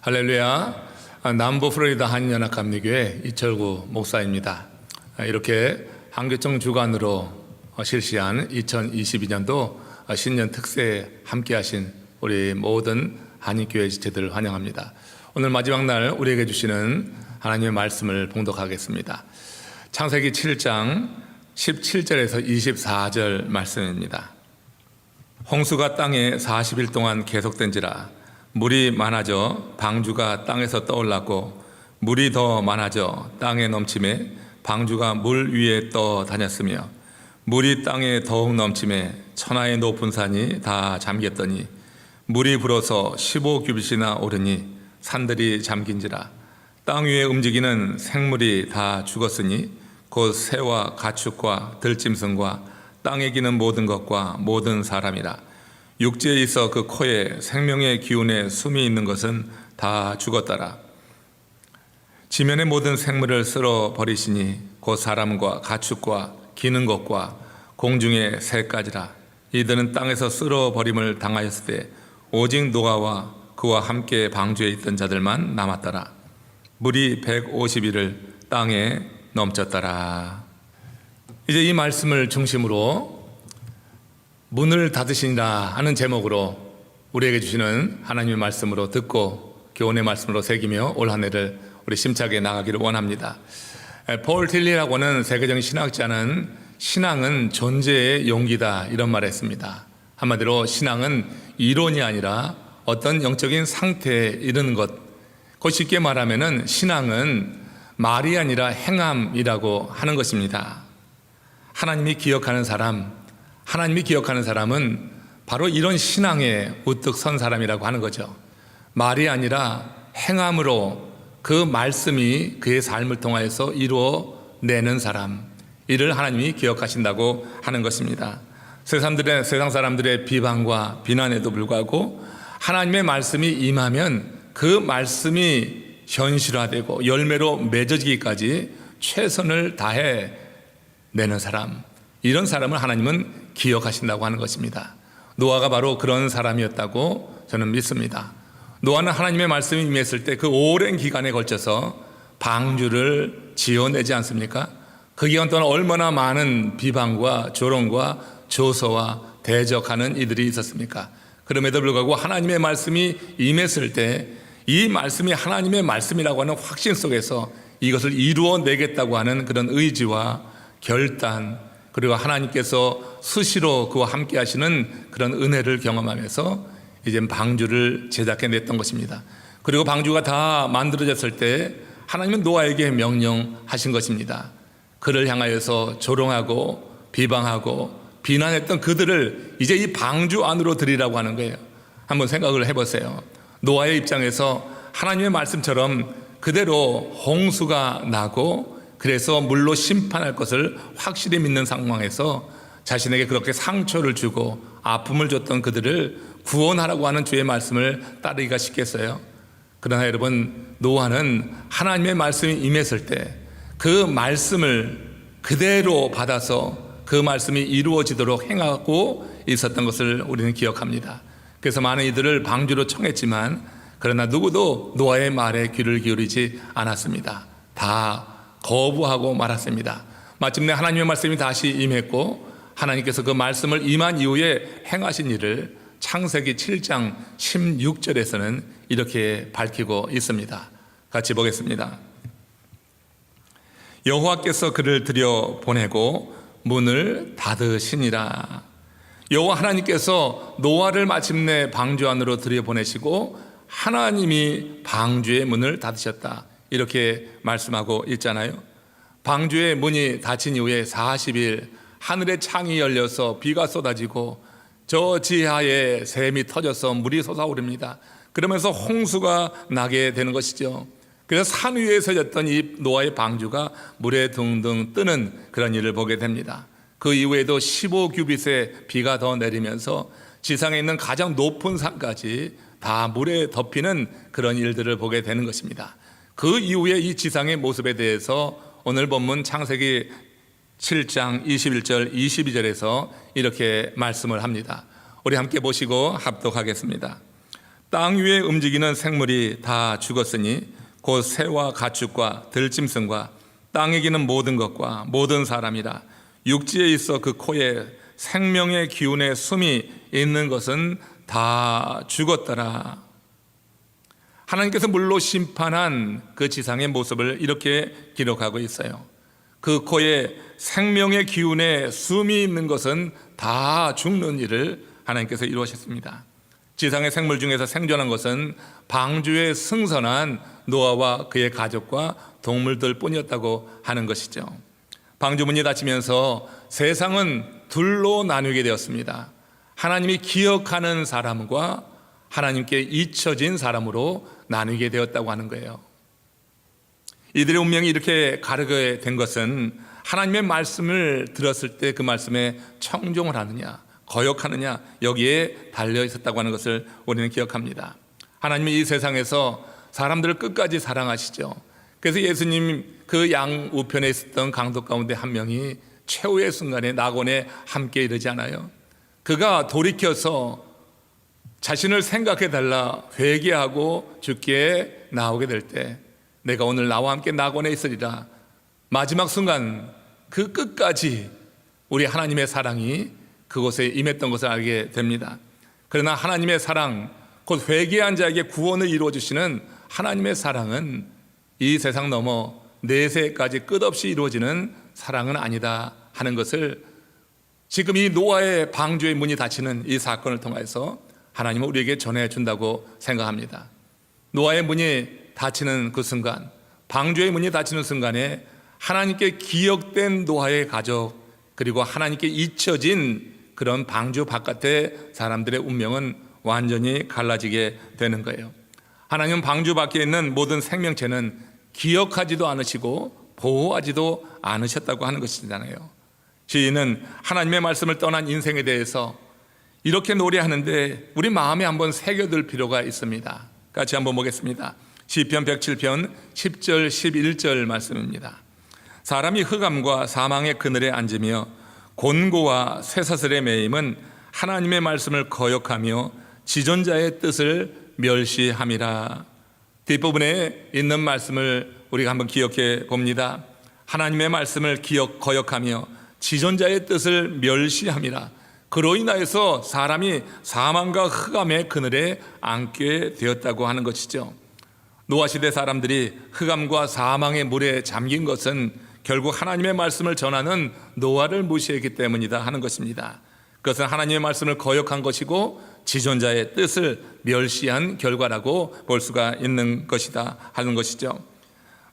할렐루야. 남부 플로리다 한인연합감리교회 이철구 목사입니다. 이렇게 한교청 주관으로 실시한 2022년도 신년 특세에 함께하신 우리 모든 한인교회 지체들을 환영합니다. 오늘 마지막 날 우리에게 주시는 하나님의 말씀을 봉독하겠습니다. 창세기 7장 17절에서 24절 말씀입니다. 홍수가 땅에 40일 동안 계속된지라 물이 많아져 방주가 땅에서 떠올랐고 물이 더 많아져 땅에 넘침에 방주가 물 위에 떠 다녔으며 물이 땅에 더욱 넘침에 천하의 높은 산이 다 잠겼더니 물이 불어서 15규빗이나 오르니 산들이 잠긴지라 땅 위에 움직이는 생물이 다 죽었으니 곧 새와 가축과 들짐승과 땅에 기는 모든 것과 모든 사람이라 육지에 있어 그 코에 생명의 기운에 숨이 있는 것은 다 죽었더라. 지면의 모든 생물을 쓸어 버리시니 곧 사람과 가축과 기는 것과 공중의 새까지라. 이들은 땅에서 쓸어 버림을 당하였을 때 오직 노아와 그와 함께 방주에 있던 자들만 남았더라. 물이 150일을 땅에 넘쳤더라. 이제 이 말씀을 중심으로 문을 닫으시니라 하는 제목으로 우리에게 주시는 하나님의 말씀으로 듣고 교훈의 말씀으로 새기며 올 한 해를 우리 심차게 나가기를 원합니다. 폴 틸리라고는 세계적인 신학자는 신앙은 존재의 용기다 이런 말을 했습니다. 한마디로 신앙은 이론이 아니라 어떤 영적인 상태에 이르는 것, 쉽게 말하면 신앙은 말이 아니라 행함이라고 하는 것입니다. 하나님이 기억하는 사람은 바로 이런 신앙에 우뚝 선 사람이라고 하는 거죠. 말이 아니라 행함으로 그 말씀이 그의 삶을 통하여서 이루어내는 사람, 이를 하나님이 기억하신다고 하는 것입니다. 세상 사람들의 비방과 비난에도 불구하고 하나님의 말씀이 임하면 그 말씀이 현실화되고 열매로 맺어지기까지 최선을 다해 내는 사람, 이런 사람을 하나님은 기억하신다고 하는 것입니다. 노아가 바로 그런 사람이었다고 저는 믿습니다. 노아는 하나님의 말씀이 임했을 때 그 오랜 기간에 걸쳐서 방주를 지어내지 않습니까? 그 기간 동안 얼마나 많은 비방과 조롱과 조소와 대적하는 이들이 있었습니까? 그럼에도 불구하고 하나님의 말씀이 임했을 때 이 말씀이 하나님의 말씀이라고 하는 확신 속에서 이것을 이루어내겠다고 하는 그런 의지와 결단, 그리고 하나님께서 수시로 그와 함께 하시는 그런 은혜를 경험하면서 이제 방주를 제작해냈던 것입니다. 그리고 방주가 다 만들어졌을 때 하나님은 노아에게 명령하신 것입니다. 그를 향하여서 조롱하고 비방하고 비난했던 그들을 이제 이 방주 안으로 들이라고 하는 거예요. 한번 생각을 해보세요. 노아의 입장에서 하나님의 말씀처럼 그대로 홍수가 나고 그래서 물로 심판할 것을 확실히 믿는 상황에서 자신에게 그렇게 상처를 주고 아픔을 줬던 그들을 구원하라고 하는 주의 말씀을 따르기가 쉽겠어요? 그러나 여러분, 노아는 하나님의 말씀이 임했을 때 그 말씀을 그대로 받아서 그 말씀이 이루어지도록 행하고 있었던 것을 우리는 기억합니다. 그래서 많은 이들을 방주로 청했지만 그러나 누구도 노아의 말에 귀를 기울이지 않았습니다. 다 거부하고 말았습니다. 마침내 하나님의 말씀이 다시 임했고 하나님께서 그 말씀을 임한 이후에 행하신 일을 창세기 7장 16절에서는 이렇게 밝히고 있습니다. 같이 보겠습니다. 여호와께서 그를 들여보내고 문을 닫으시니라. 여호와 하나님께서 노아를 마침내 방주 안으로 들여보내시고 하나님이 방주의 문을 닫으셨다, 이렇게 말씀하고 있잖아요. 방주의 문이 닫힌 이후에 40일 하늘의 창이 열려서 비가 쏟아지고 저 지하에 샘이 터져서 물이 솟아오릅니다. 그러면서 홍수가 나게 되는 것이죠. 그래서 산 위에 서졌던 이 노아의 방주가 물에 둥둥 뜨는 그런 일을 보게 됩니다. 그 이후에도 15규빗의 비가 더 내리면서 지상에 있는 가장 높은 산까지 다 물에 덮이는 그런 일들을 보게 되는 것입니다. 그 이후에 이 지상의 모습에 대해서 오늘 본문 창세기 7장 21절 22절에서 이렇게 말씀을 합니다. 우리 함께 보시고 합독하겠습니다. 땅 위에 움직이는 생물이 다 죽었으니 곧 새와 가축과 들짐승과 땅에 기는 모든 것과 모든 사람이라. 육지에 있어 그 코에 생명의 기운의 숨이 있는 것은 다 죽었더라. 하나님께서 물로 심판한 그 지상의 모습을 이렇게 기록하고 있어요. 그 코에 생명의 기운에 숨이 있는 것은 다 죽는 일을 하나님께서 이루셨습니다. 지상의 생물 중에서 생존한 것은 방주에 승선한 노아와 그의 가족과 동물들 뿐이었다고 하는 것이죠. 방주문이 닫히면서 세상은 둘로 나누게 되었습니다. 하나님이 기억하는 사람과 하나님께 잊혀진 사람으로 나누게 되었다고 하는 거예요. 이들의 운명이 이렇게 가르게 된 것은 하나님의 말씀을 들었을 때 그 말씀에 청종을 하느냐 거역하느냐 여기에 달려 있었다고 하는 것을 우리는 기억합니다. 하나님이 이 세상에서 사람들을 끝까지 사랑하시죠. 그래서 예수님 그 양 우편에 있었던 강도 가운데 한 명이 최후의 순간에 낙원에 함께 이르지 않아요? 그가 돌이켜서 자신을 생각해 달라 회개하고 주께 나오게 될 때 내가 오늘 나와 함께 낙원에 있으리라. 마지막 순간 그 끝까지 우리 하나님의 사랑이 그곳에 임했던 것을 알게 됩니다. 그러나 하나님의 사랑, 곧 회개한 자에게 구원을 이루어 주시는 하나님의 사랑은 이 세상 넘어 내세까지 끝없이 이루어지는 사랑은 아니다 하는 것을 지금 이 노아의 방주의 문이 닫히는 이 사건을 통해서 하나님은 우리에게 전해준다고 생각합니다. 노아의 문이 닫히는 그 순간, 방주의 문이 닫히는 순간에 하나님께 기억된 노아의 가족, 그리고 하나님께 잊혀진 그런 방주 바깥의 사람들의 운명은 완전히 갈라지게 되는 거예요. 하나님은 방주 밖에 있는 모든 생명체는 기억하지도 않으시고 보호하지도 않으셨다고 하는 것이잖아요. 시인은 하나님의 말씀을 떠난 인생에 대해서 이렇게 노래하는데 우리 마음에 한번 새겨둘 필요가 있습니다. 같이 한번 보겠습니다. 시편 107편 10절 11절 말씀입니다. 사람이 흑암과 사망의 그늘에 앉으며 곤고와 쇠사슬에 매임은 하나님의 말씀을 거역하며 지존자의 뜻을 멸시함이라. 뒷부분에 있는 말씀을 우리가 한번 기억해 봅니다. 하나님의 말씀을 거역하며 지존자의 뜻을 멸시함이라. 그로 인하여서 사람이 사망과 흑암의 그늘에 앉게 되었다고 하는 것이죠. 노아 시대 사람들이 흑암과 사망의 물에 잠긴 것은 결국 하나님의 말씀을 전하는 노아를 무시했기 때문이다 하는 것입니다. 그것은 하나님의 말씀을 거역한 것이고 지존자의 뜻을 멸시한 결과라고 볼 수가 있는 것이다 하는 것이죠.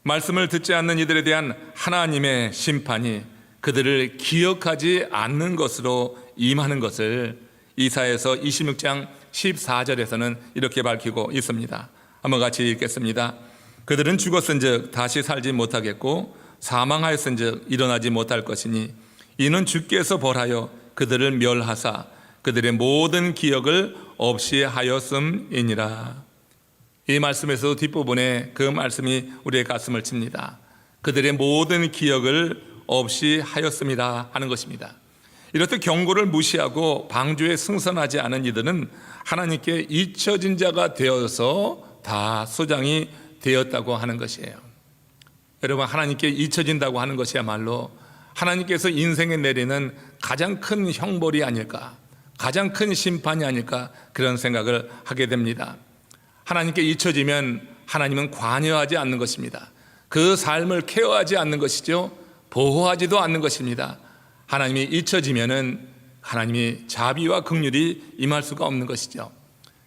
말씀을 듣지 않는 이들에 대한 하나님의 심판이 그들을 기억하지 않는 것으로 임하는 것을 이사야서 26장 14절에서는 이렇게 밝히고 있습니다. 한번 같이 읽겠습니다. 그들은 죽었은즉 다시 살지 못하겠고 사망하였은즉 일어나지 못할 것이니 이는 주께서 벌하여 그들을 멸하사 그들의 모든 기억을 없이 하였음이니라. 이 말씀에서 뒷부분에 그 말씀이 우리의 가슴을 칩니다. 그들의 모든 기억을 없이 하였음이라 하는 것입니다. 이렇듯 경고를 무시하고 방주에 승선하지 않은 이들은 하나님께 잊혀진 자가 되어서 다 소장이 되었다고 하는 것이에요. 여러분, 하나님께 잊혀진다고 하는 것이야말로 하나님께서 인생에 내리는 가장 큰 형벌이 아닐까, 가장 큰 심판이 아닐까, 그런 생각을 하게 됩니다. 하나님께 잊혀지면 하나님은 관여하지 않는 것입니다. 그 삶을 케어하지 않는 것이죠. 보호하지도 않는 것입니다. 하나님이 잊혀지면은 하나님이 자비와 긍휼이 임할 수가 없는 것이죠.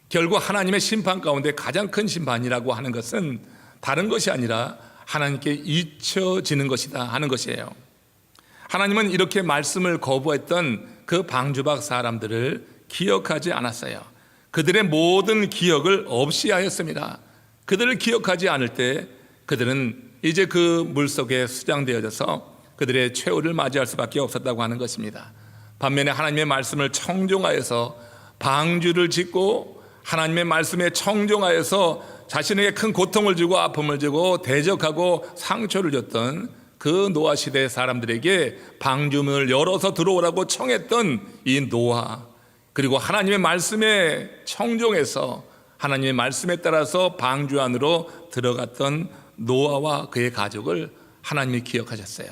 결국 하나님의 심판 가운데 가장 큰 심판이라고 하는 것은 다른 것이 아니라 하나님께 잊혀지는 것이다 하는 것이에요. 하나님은 이렇게 말씀을 거부했던 그 방주박 사람들을 기억하지 않았어요. 그들의 모든 기억을 없이 하였습니다. 그들을 기억하지 않을 때 그들은 이제 그 물속에 수장되어져서 그들의 최후를 맞이할 수밖에 없었다고 하는 것입니다. 반면에 하나님의 말씀을 청종하여서 방주를 짓고 하나님의 말씀에 청종하여서 자신에게 큰 고통을 주고 아픔을 주고 대적하고 상처를 줬던 그 노아 시대의 사람들에게 방주문을 열어서 들어오라고 청했던 이 노아, 그리고 하나님의 말씀에 청종해서 하나님의 말씀에 따라서 방주 안으로 들어갔던 노아와 그의 가족을 하나님이 기억하셨어요.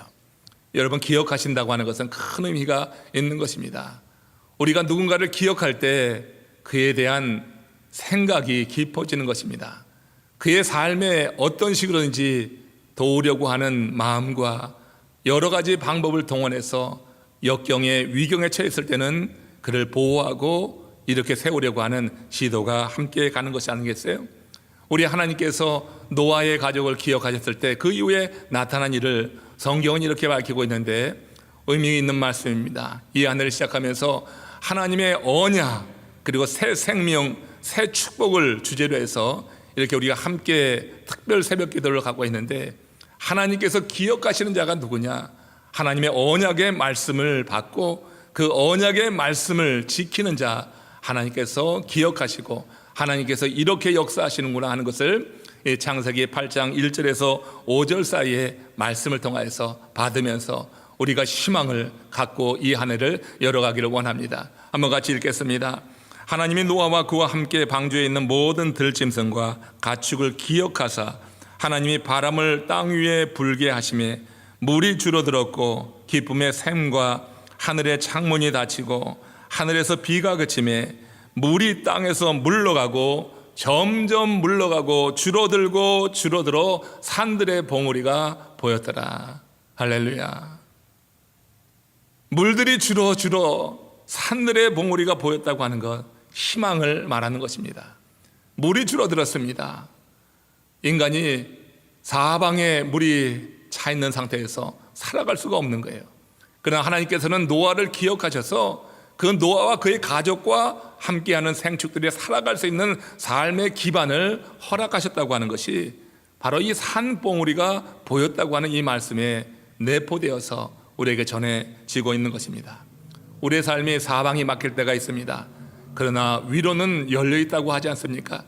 여러분, 기억하신다고 하는 것은 큰 의미가 있는 것입니다. 우리가 누군가를 기억할 때 그에 대한 생각이 깊어지는 것입니다. 그의 삶에 어떤 식으로든지 도우려고 하는 마음과 여러 가지 방법을 동원해서 역경에 위경에 처했을 때는 그를 보호하고 이렇게 세우려고 하는 시도가 함께 가는 것이 아니겠어요? 우리 하나님께서 노아의 가족을 기억하셨을 때 그 이후에 나타난 일을 성경은 이렇게 밝히고 있는데 의미 있는 말씀입니다. 이 하늘을 시작하면서 하나님의 언약 그리고 새 생명, 새 축복을 주제로 해서 이렇게 우리가 함께 특별 새벽 기도를 갖고 있는데, 하나님께서 기억하시는 자가 누구냐? 하나님의 언약의 말씀을 받고 그 언약의 말씀을 지키는 자, 하나님께서 기억하시고 하나님께서 이렇게 역사하시는구나 하는 것을 창세기 8장 1절에서 5절 사이에 말씀을 통하여서 받으면서 우리가 희망을 갖고 이 한 해를 열어가기를 원합니다. 한번 같이 읽겠습니다. 하나님이 노아와 그와 함께 방주에 있는 모든 들짐승과 가축을 기억하사 하나님이 바람을 땅 위에 불게 하심에 물이 줄어들었고 기쁨의 샘과 하늘의 창문이 닫히고 하늘에서 비가 그침에 물이 땅에서 물러가고 점점 물러가고 줄어들고 줄어들어 산들의 봉우리가 보였더라. 할렐루야. 물들이 줄어 산들의 봉우리가 보였다고 하는 것, 희망을 말하는 것입니다. 물이 줄어들었습니다. 인간이 사방에 물이 차 있는 상태에서 살아갈 수가 없는 거예요. 그러나 하나님께서는 노아를 기억하셔서 그 노아와 그의 가족과 함께하는 생축들이 살아갈 수 있는 삶의 기반을 허락하셨다고 하는 것이 바로 이 산봉우리가 보였다고 하는 이 말씀에 내포되어서 우리에게 전해지고 있는 것입니다. 우리의 삶이 사방이 막힐 때가 있습니다. 그러나 위로는 열려 있다고 하지 않습니까?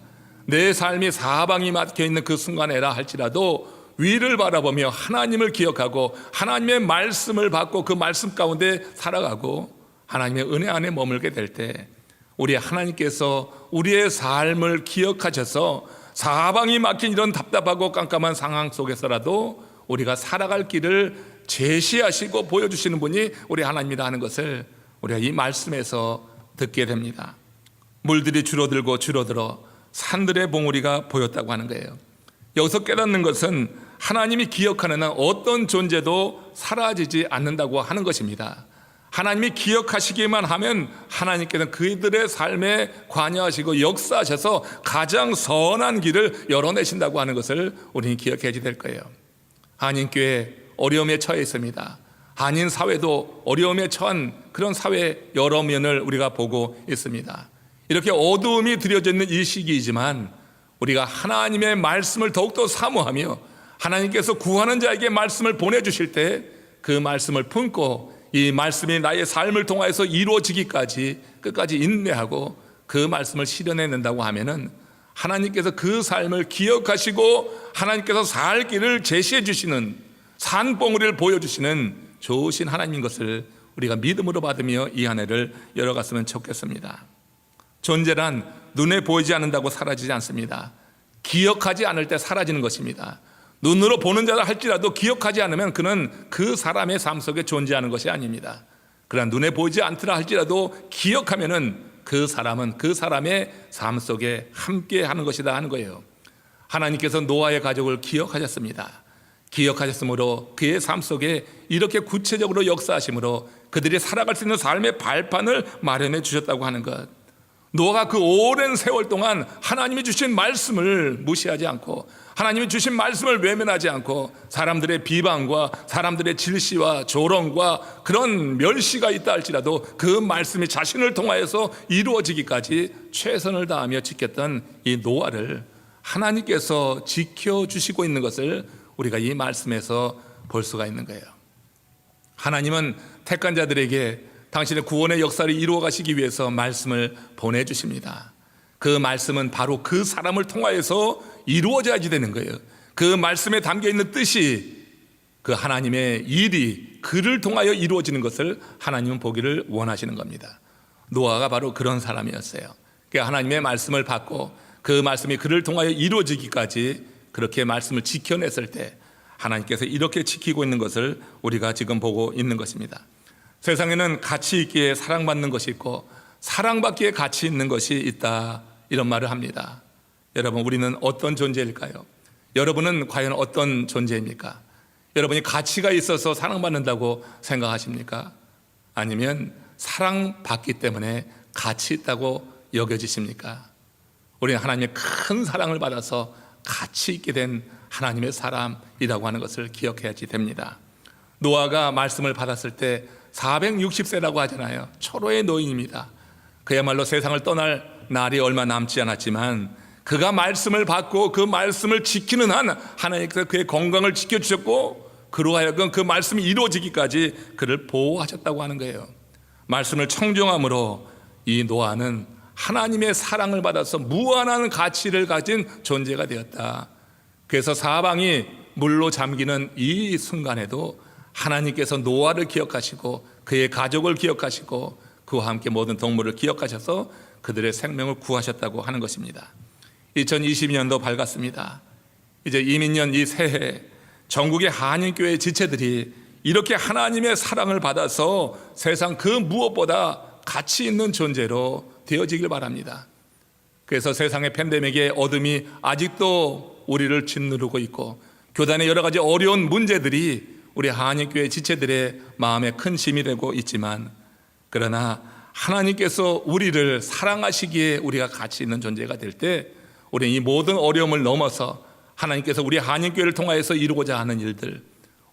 내 삶이 사방이 막혀 있는 그 순간에라 할지라도 위를 바라보며 하나님을 기억하고 하나님의 말씀을 받고 그 말씀 가운데 살아가고 하나님의 은혜 안에 머물게 될 때 우리 하나님께서 우리의 삶을 기억하셔서 사방이 막힌 이런 답답하고 깜깜한 상황 속에서라도 우리가 살아갈 길을 제시하시고 보여주시는 분이 우리 하나님이라 하는 것을 우리가 이 말씀에서 듣게 됩니다. 물들이 줄어들고 줄어들어 산들의 봉우리가 보였다고 하는 거예요. 여기서 깨닫는 것은 하나님이 기억하는 한 어떤 존재도 사라지지 않는다고 하는 것입니다. 하나님이 기억하시기만 하면 하나님께서는 그들의 삶에 관여하시고 역사하셔서 가장 선한 길을 열어내신다고 하는 것을 우리는 기억해야 될 거예요. 한인교회 어려움에 처해 있습니다. 한인 사회도 어려움에 처한 그런 사회 여러 면을 우리가 보고 있습니다. 이렇게 어두움이 들여져 있는 이 시기이지만 우리가 하나님의 말씀을 더욱더 사모하며 하나님께서 구하는 자에게 말씀을 보내주실 때 그 말씀을 품고 이 말씀이 나의 삶을 통하여서 이루어지기까지 끝까지 인내하고 그 말씀을 실현해낸다고 하면은 하나님께서 그 삶을 기억하시고 하나님께서 살 길을 제시해 주시는 산봉우리를 보여주시는 좋으신 하나님인 것을 우리가 믿음으로 받으며 이 한 해를 열어갔으면 좋겠습니다. 존재란 눈에 보이지 않는다고 사라지지 않습니다. 기억하지 않을 때 사라지는 것입니다. 눈으로 보는 자라 할지라도 기억하지 않으면 그는 그 사람의 삶 속에 존재하는 것이 아닙니다. 그러나 눈에 보이지 않더라 할지라도 기억하면은 그 사람은 그 사람의 삶 속에 함께 하는 것이다 하는 거예요. 하나님께서 노아의 가족을 기억하셨습니다. 기억하셨으므로 그의 삶 속에 이렇게 구체적으로 역사하심으로 그들이 살아갈 수 있는 삶의 발판을 마련해 주셨다고 하는 것. 노아가 그 오랜 세월 동안 하나님이 주신 말씀을 무시하지 않고 하나님이 주신 말씀을 외면하지 않고 사람들의 비방과 사람들의 질시와 조롱과 그런 멸시가 있다 할지라도 그 말씀이 자신을 통하여서 이루어지기까지 최선을 다하며 지켰던 이 노아를 하나님께서 지켜주시고 있는 것을 우리가 이 말씀에서 볼 수가 있는 거예요. 하나님은 택한 자들에게 당신의 구원의 역사를 이루어 가시기 위해서 말씀을 보내주십니다. 그 말씀은 바로 그 사람을 통하여서 이루어져야지 되는 거예요. 그 말씀에 담겨있는 뜻이 그 하나님의 일이 그를 통하여 이루어지는 것을 하나님은 보기를 원하시는 겁니다. 노아가 바로 그런 사람이었어요. 하나님의 말씀을 받고 그 말씀이 그를 통하여 이루어지기까지 그렇게 말씀을 지켜냈을 때 하나님께서 이렇게 지키고 있는 것을 우리가 지금 보고 있는 것입니다. 세상에는 가치 있기에 사랑받는 것이 있고 사랑받기에 가치 있는 것이 있다, 이런 말을 합니다. 여러분, 우리는 어떤 존재일까요? 여러분은 과연 어떤 존재입니까? 여러분이 가치가 있어서 사랑받는다고 생각하십니까? 아니면 사랑받기 때문에 가치 있다고 여겨지십니까? 우리는 하나님의 큰 사랑을 받아서 가치 있게 된 하나님의 사람이라고 하는 것을 기억해야지 됩니다. 노아가 말씀을 받았을 때 460세라고 하잖아요. 초로의 노인입니다. 그야말로 세상을 떠날 날이 얼마 남지 않았지만 그가 말씀을 받고 그 말씀을 지키는 한 하나님께서 그의 건강을 지켜주셨고 그로 하여금 그 말씀이 이루어지기까지 그를 보호하셨다고 하는 거예요. 말씀을 청정함으로 이 노아는 하나님의 사랑을 받아서 무한한 가치를 가진 존재가 되었다. 그래서 사방이 물로 잠기는 이 순간에도 하나님께서 노아를 기억하시고 그의 가족을 기억하시고 그와 함께 모든 동물을 기억하셔서 그들의 생명을 구하셨다고 하는 것입니다. 2022년도 밝았습니다. 이제 이민년 이 새해 전국의 한인교회 지체들이 이렇게 하나님의 사랑을 받아서 세상 그 무엇보다 가치 있는 존재로 되어지길 바랍니다. 그래서 세상의 팬데믹의 어둠이 아직도 우리를 짓누르고 있고 교단의 여러 가지 어려운 문제들이 우리 한인교회 지체들의 마음에 큰 짐이 되고 있지만, 그러나 하나님께서 우리를 사랑하시기에 우리가 가치 있는 존재가 될 때 우리는 이 모든 어려움을 넘어서 하나님께서 우리 한인교회를 통하여서 이루고자 하는 일들,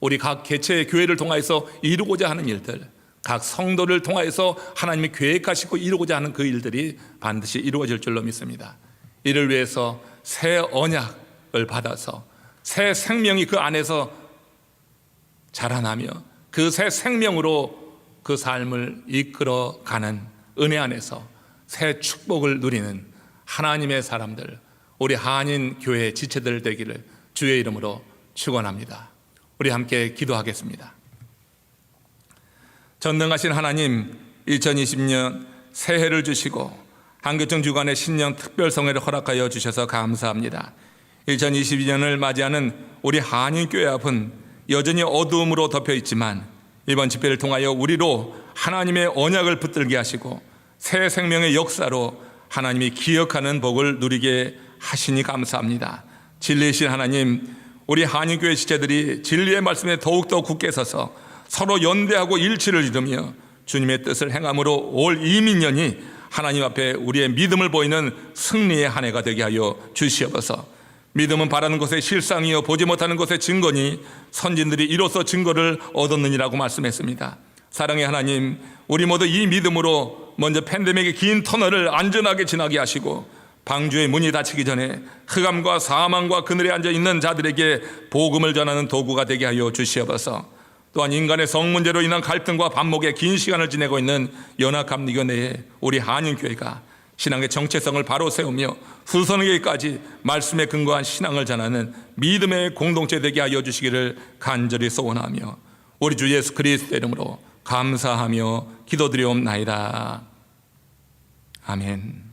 우리 각 개체의 교회를 통하여서 이루고자 하는 일들, 각 성도를 통하여서 하나님이 계획하시고 이루고자 하는 그 일들이 반드시 이루어질 줄로 믿습니다. 이를 위해서 새 언약을 받아서 새 생명이 그 안에서 자라나며 그 새 생명으로 그 삶을 이끌어가는 은혜 안에서 새 축복을 누리는 하나님의 사람들, 우리 한인 교회 지체들 되기를 주의 이름으로 축원합니다. 우리 함께 기도하겠습니다. 전능하신 하나님, 2020년 새해를 주시고 한교청 주관의 신년 특별성회를 허락하여 주셔서 감사합니다. 2022년을 맞이하는 우리 한인교회 앞은 여전히 어두움으로 덮여 있지만 이번 집회를 통하여 우리로 하나님의 언약을 붙들게 하시고 새 생명의 역사로 하나님이 기억하는 복을 누리게 하시니 감사합니다. 진리이신 하나님, 우리 한인교회 지체들이 진리의 말씀에 더욱더 굳게 서서 서로 연대하고 일치를 이루며 주님의 뜻을 행함으로 올 이민년이 하나님 앞에 우리의 믿음을 보이는 승리의 한 해가 되게 하여 주시옵소서. 믿음은 바라는 것의 실상이요 보지 못하는 것의 증거니 선진들이 이로써 증거를 얻었느니라고 말씀했습니다. 사랑의 하나님, 우리 모두 이 믿음으로 먼저 팬데믹의 긴 터널을 안전하게 지나게 하시고 방주의 문이 닫히기 전에 흑암과 사망과 그늘에 앉아있는 자들에게 복음을 전하는 도구가 되게 하여 주시옵소서. 또한 인간의 성문제로 인한 갈등과 반목에 긴 시간을 지내고 있는 연합감리교 내에 우리 한인교회가 신앙의 정체성을 바로 세우며 후손에게까지 말씀에 근거한 신앙을 전하는 믿음의 공동체 되게 하여 주시기를 간절히 소원하며 우리 주 예수 그리스도의 이름으로 감사하며 기도드리옵나이다. 아멘.